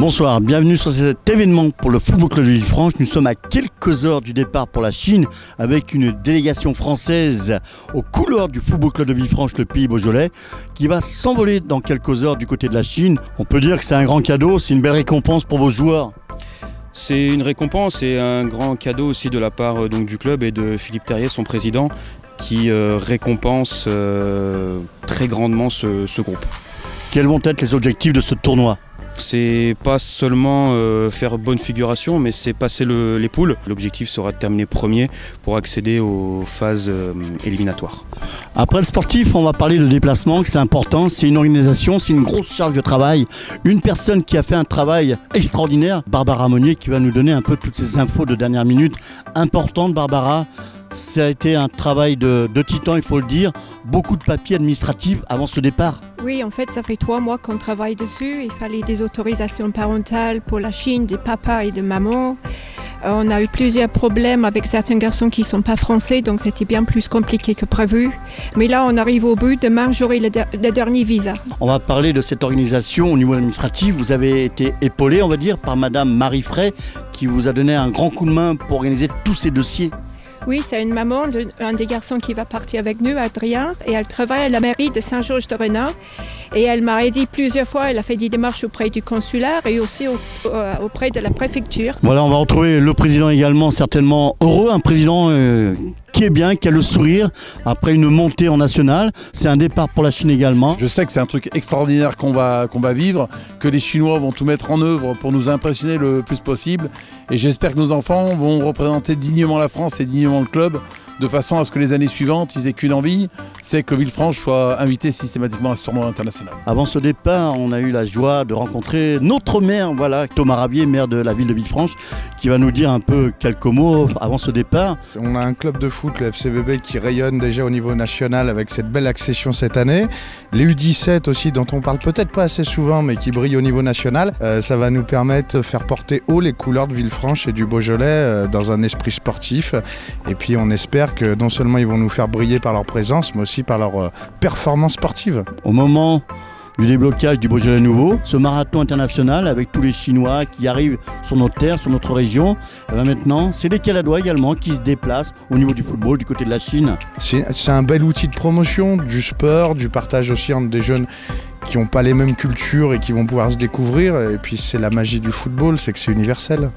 Bonsoir, bienvenue sur cet événement pour le Football Club de Villefranche. Nous sommes à quelques heures du départ pour la Chine avec une délégation française aux couleurs du Football Club de Villefranche, le pays beaujolais, qui va s'envoler dans quelques heures du côté de la Chine. On peut dire que c'est un grand cadeau, c'est une belle récompense pour vos joueurs. C'est une récompense et un grand cadeau aussi de la part du club et de Philippe Terrier, son président, qui récompense très grandement ce groupe. Quels vont être les objectifs de ce tournoi ? C'est pas seulement faire bonne figuration, mais c'est passer les poules. L'objectif sera de terminer premier pour accéder aux phases éliminatoires. Après le sportif, on va parler de déplacement, que c'est important, c'est une organisation, c'est une grosse charge de travail. Une personne qui a fait un travail extraordinaire, Barbara Monnier, qui va nous donner un peu toutes ces infos de dernière minute. Importante, Barbara, ça a été un travail de titan, il faut le dire. Beaucoup de papiers administratifs avant ce départ. Oui, en fait, ça fait 3 mois qu'on travaille dessus. Il fallait des autorisations parentales pour la Chine, des papas et des mamans. On a eu plusieurs problèmes avec certains garçons qui ne sont pas français, donc c'était bien plus compliqué que prévu. Mais là, on arrive au but. Demain, j'aurai le dernier visa. On va parler de cette organisation au niveau administratif. Vous avez été épaulé, on va dire, par Madame Marie Fray, qui vous a donné un grand coup de main pour organiser tous ces dossiers. Oui, c'est une maman d'un des garçons qui va partir avec nous, Adrien, et elle travaille à la mairie de Saint-Georges-de-Renard. Et elle m'a aidé plusieurs fois, elle a fait des démarches auprès du consulaire et aussi auprès de la préfecture. Voilà, on va retrouver le président également, certainement heureux, un président qui est bien, qui a le sourire après une montée en nationale. C'est un départ pour la Chine également. Je sais que c'est un truc extraordinaire qu'on va vivre, que les Chinois vont tout mettre en œuvre pour nous impressionner le plus possible. Et j'espère que nos enfants vont représenter dignement la France et dignement le club, de façon à ce que les années suivantes, ils aient qu'une envie, c'est que Villefranche soit invité systématiquement à ce tournoi international. Avant ce départ, on a eu la joie de rencontrer notre maire, voilà, Thomas Rabier, maire de la ville de Villefranche, qui va nous dire un peu quelques mots avant ce départ. On a un club de foot, le FCVB, qui rayonne déjà au niveau national avec cette belle accession cette année. Les U17 aussi, dont on parle peut-être pas assez souvent, mais qui brillent au niveau national. Ça va nous permettre de faire porter haut les couleurs de Villefranche et du Beaujolais dans un esprit sportif. Et puis on espère que non seulement ils vont nous faire briller par leur présence, mais aussi par leur performance sportive. Au moment du déblocage du Beaujolais nouveau, ce marathon international avec tous les Chinois qui arrivent sur notre terre, sur notre région, et bien maintenant, c'est les Caladois également qui se déplacent au niveau du football du côté de la Chine. C'est un bel outil de promotion, du sport, du partage aussi entre des jeunes qui n'ont pas les mêmes cultures et qui vont pouvoir se découvrir. Et puis c'est la magie du football, c'est que c'est universel.